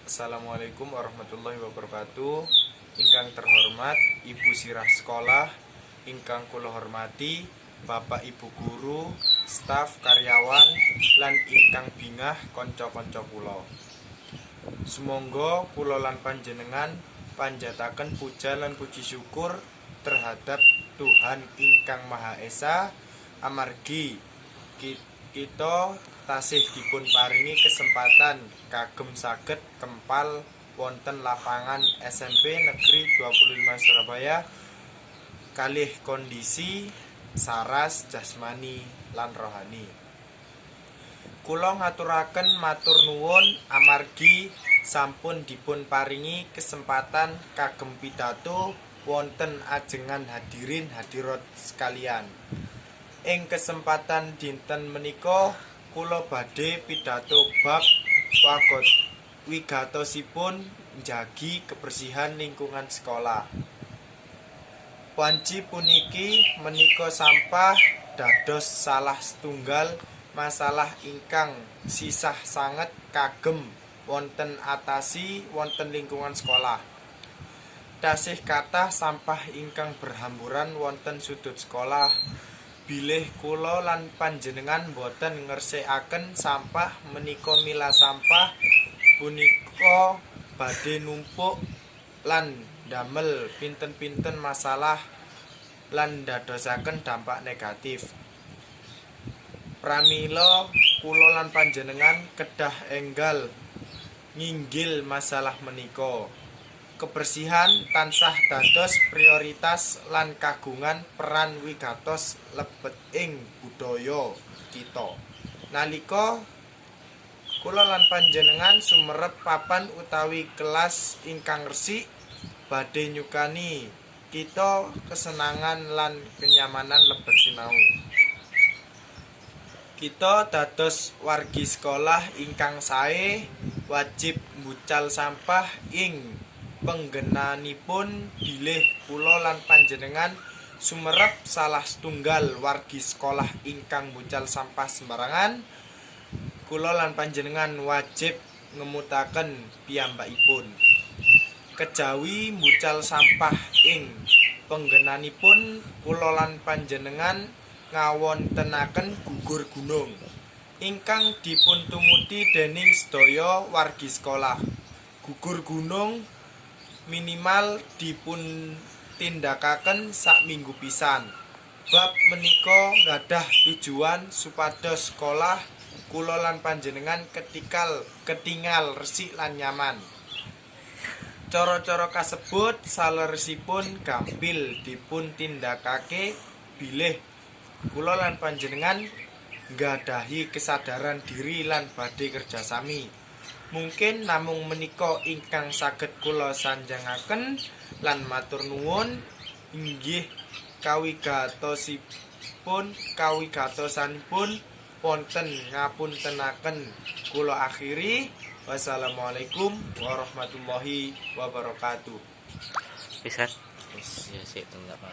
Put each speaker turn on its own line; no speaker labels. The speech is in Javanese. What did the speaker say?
Assalamualaikum warahmatullahi wabarakatuh. Ingkang terhormat Ibu Sirah Sekolah, ingkang kula hormati Bapak Ibu guru, staf karyawan lan ingkang bingah kanca-kanca kula. Sumangga kula lan panjenengan panjataken puja lan puji syukur terhadap Tuhan ingkang Maha Esa amargi kita tasih dipun paringi kesempatan kagem saged kempal wonten lapangan SMP Negeri 25 Surabaya kalih kondisi saras jasmani lan rohani. Kula ngaturaken matur nuwun amargi sampun dipun paringi kesempatan kagem pidato wonten ajengan hadirin hadirat sekalian. Ing kesempatan dinten menika kula badhe pidato bab wigatosipun njagi kebersihan lingkungan sekolah. Wanci puniki menika sampah dados salah setunggal masalah ingkang sisah sanget kagem wonten atasi wonten lingkungan sekolah. Tasih kathah sampah ingkang berhamburan wonten sudut sekolah. Bilih kula lan panjenengan boten ngersikaken sampah menika mila sampah punika badhe numpuk lan damel pinten-pinten masalah lan dadosaken dampak negatif. Pramila kula lan panjenengan kedah enggal nginggil masalah menika. Kebersihan tansah dados prioritas lan kagungan peran wigatos lebet ing budaya kita. Nalika kula lan panjenengan sumerep papan utawi kelas ingkang resik badhe nyukani kita kesenangan lan kenyamanan lebet sinau. Kita dados wargi sekolah ingkang sae wajib mbucal sampah ing penggenanipun bilih kula lan panjenengan sumerep salah setunggal wargi sekolah ingkang mbucal sampah sembarangan. Kula lan panjenengan wajib ngemutaken piyambakipun. Kejawi mbucal sampah ing penggenanipun kula lan panjenengan ngawontenaken gugur gunung ingkang dipun tumuti dening sedaya wargi sekolah. Gugur gunung minimal dipun tindakaken sak minggu pisan. Bab menika nggadah tujuan supados sekolah kula lan panjenengan ketingal resik lan nyaman. Cara-cara kasebut saleresipun gampil dipun tindakake bilih kula lan panjenengan nggadahi kesadaran diri lan badhe kerjasami. Mungkin namung menika ingkang saged kula sanjangaken lan matur nuwun inggih kawigatosanipun wonten ngapuntenaken kula akhiri. Wassalamualaikum warahmatullahi wabarakatuh.
Bisa? Ya sih, tunggu apa?